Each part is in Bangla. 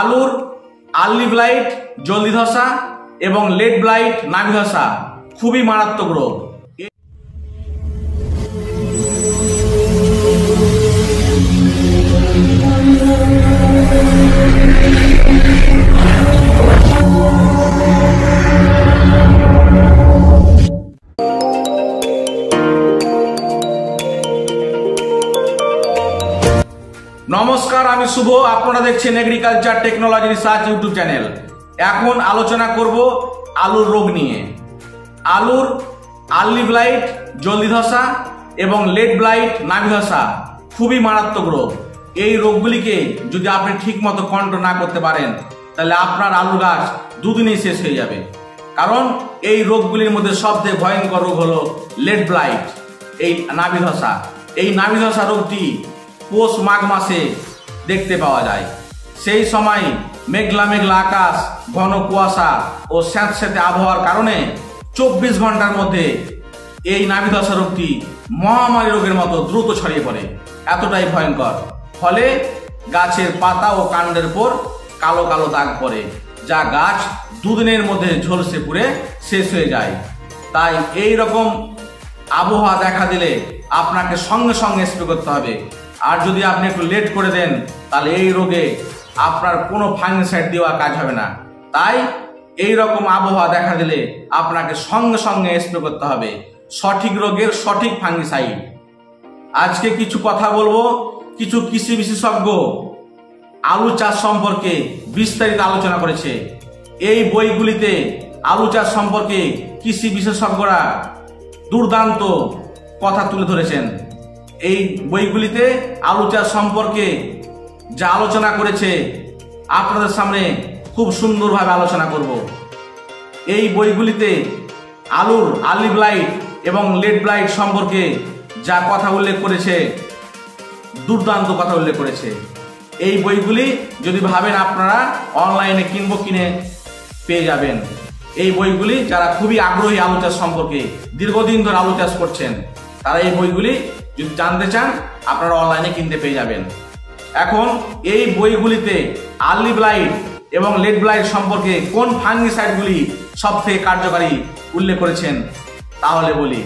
আলুর আর্লি ব্লাইট জলদি ধসা এবং লেট ব্লাইট নাভি ধসা খুবই মারাত্মক রোগ। নমস্কার, আমি শুভ। আপনারা দেখছেন agriculture technology research YouTube channel. এখন আলোচনা করব আলুর রোগ নিয়ে। আলুর আর্লি ব্লাইট জলদি ধসা এবং লেট ব্লাইট নাভি ধসা খুবই মারাত্মক রোগ। এই রোগগুলিকে যদি আপনি ঠিকমতো কন্ট্রোল না করতে পারেন তাহলে আপনার আলু গাছ দুদিনেই শেষ হয়ে যাবে। কারণ এই রোগগুলির মধ্যে সবথেকে ভয়ঙ্কর রোগ হলো লেট ব্লাইট, এই নাভি ধসা। এই নাভি ধসা রোগটি পৌষ মাঘ মাসে দেখতে পাওয়া যায়। সেই সময় মেঘলা মেঘলা আকাশ, ঘন কুয়াশা ও স্যাঁতস্যাঁতে আবহাওয়ার কারণে 24 ঘন্টার মধ্যে এই নাভি ধসা রোগটি মহামারী রোগের মতো দ্রুত ছড়িয়ে পড়ে, এতটাই ভয়ঙ্কর। ফলে গাছের পাতা ও কাণ্ডের উপর কালো কালো দাগ পড়ে, যা গাছ দুদিনের মধ্যে ঝলসে পুড়ে শেষ হয়ে যায়। তাই এই রকম আবহাওয়া দেখা দিলে আপনাকে সঙ্গে সঙ্গে স্প্রে করতে হবে। আর যদি আপনি একটু লেট করে দেন তাহলে এই রোগে আপনার কোনো ফাঙ্গিসাইড দেওয়া কাজ হবে না। তাই এই রকম আবহাওয়া দেখা দিলে আপনাকে সঙ্গে সঙ্গে স্প্রে করতে হবে সঠিক রোগের সঠিক ফাঙ্গিসাইড। আজকে কিছু কথা বলবো, কিছু কৃষি বিশেষজ্ঞ আলু চাষ সম্পর্কে বিস্তারিত আলোচনা করেছে। এই বইগুলিতে আলু চাষ সম্পর্কে কৃষি বিশেষজ্ঞরা দুর্দান্ত কথা তুলে ধরেছেন। এই বইগুলিতে আলু চাষ সম্পর্কে যা আলোচনা করেছে আপনাদের সামনে খুব সুন্দরভাবে আলোচনা করব। এই বইগুলিতে আলুর আর্লি ব্লাইট এবং লেট ব্লাইট সম্পর্কে যা কথা উল্লেখ করেছে, দুর্দান্ত কথা উল্লেখ করেছে। এই বইগুলি যদি ভাবেন আপনারা অনলাইনে কিনে পেয়ে যাবেন। এই বইগুলি যারা খুবই আগ্রহী আলু চাষ সম্পর্কে, দীর্ঘদিন ধরে আলু চাষ করছেন, তারা এই বইগুলি যদি জানতে চান আপনারা অনলাইনে কিনতে পেয়ে যাবেন। এখন এই বইগুলিতে আর্লি ব্লাইট এবং লেট ব্লাইট সম্পর্কে কোন ফাঙ্গিসাইডগুলি সব থেকে কার্যকারী উল্লেখ করেছেন তাহলে বলি।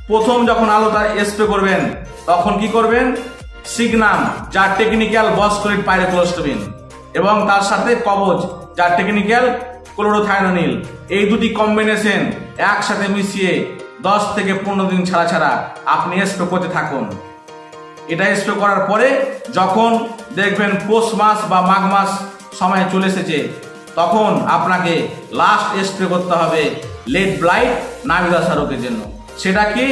প্রথম যখন আলুটা স্প্রে করবেন তখন কি করবেন? সিগনাম, যার টেকনিক্যাল বসফোরেট পাইরোক্লোস্টোবিন, এবং তার সাথে কবচ, যার টেকনিক্যাল ক্লোরোথায়োনিল, এই দুটি কম্বিনেশন একসাথে মিশিয়ে 10 থেকে 15 দিন ছাড়া ছাড়া আপনি স্প্রে করতে থাকুন। এটা স্প্রে করার পরে যখন দেখবেন পৌষ মাস বা মাঘ মাস সময় চলে এসেছে, তখন আপনাকে লাস্ট স্প্রে করতে হবে লেট ব্লাইট নাভি ধসা রোগের জন্য। সেটা কি?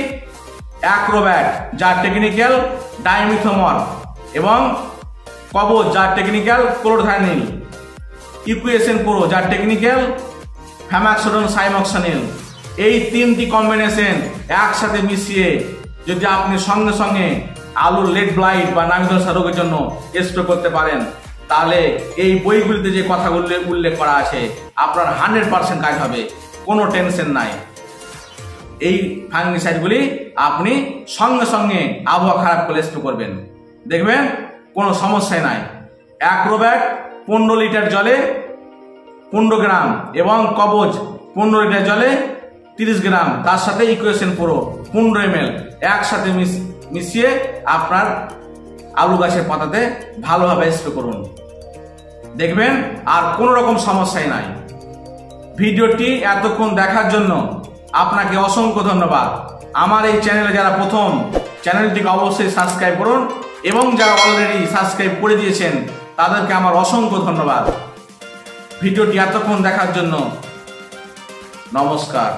অ্যাক্রোব্যাট, যার টেকনিক্যাল ডাইমিথোমর, এবং কবচ, যার টেকনিক্যাল ক্লোরোথায়োনিল, ইকুয়েশন প্রো, যার টেকনিক্যাল ফ্যামাক্সোডন সাইমক্সানিল। এই তিনটি কম্বিনেশন একসাথে মিশিয়ে যদি আপনি সঙ্গে সঙ্গে আলুর লেট ব্লাইট বা নাভি ধসা রোগের জন্য স্প্রে করতে পারেন তাহলে এই বইগুলিতে যে কথাগুলো উল্লেখ করা আছে আপনার 100% কাজ হবে, কোনো টেনশন নাই। এই ফাঙ্গিসাইডগুলি আপনি সঙ্গে সঙ্গে আবহাওয়া খারাপ করে স্প্রে করবেন, দেখবেন কোনো সমস্যাই নাই। অ্যাক্রোব্যাট 15 লিটার জলে 15 গ্রাম এবং কবচ 15 লিটার জলে 30 গ্রাম, তার সাথে ইকুয়েশন প্রো 15 ml একসাথে মিশিয়ে আপনার আলু গাছের পাতাতে ভালোভাবে স্প্রে করুন, দেখবেন আর কোনো রকম সমস্যাই নাই। ভিডিওটি এতক্ষণ দেখার জন্য আপনাকে অসংখ্য ধন্যবাদ। আমার এই চ্যানেলে যারা প্রথম, চ্যানেলটিকে অবশ্যই সাবস্ক্রাইব করুন, এবং যারা অলরেডি সাবস্ক্রাইব করে দিয়েছেন তাদেরকে আমার অসংখ্য ধন্যবাদ। ভিডিওটি এতক্ষণ দেখার জন্য নমস্কার।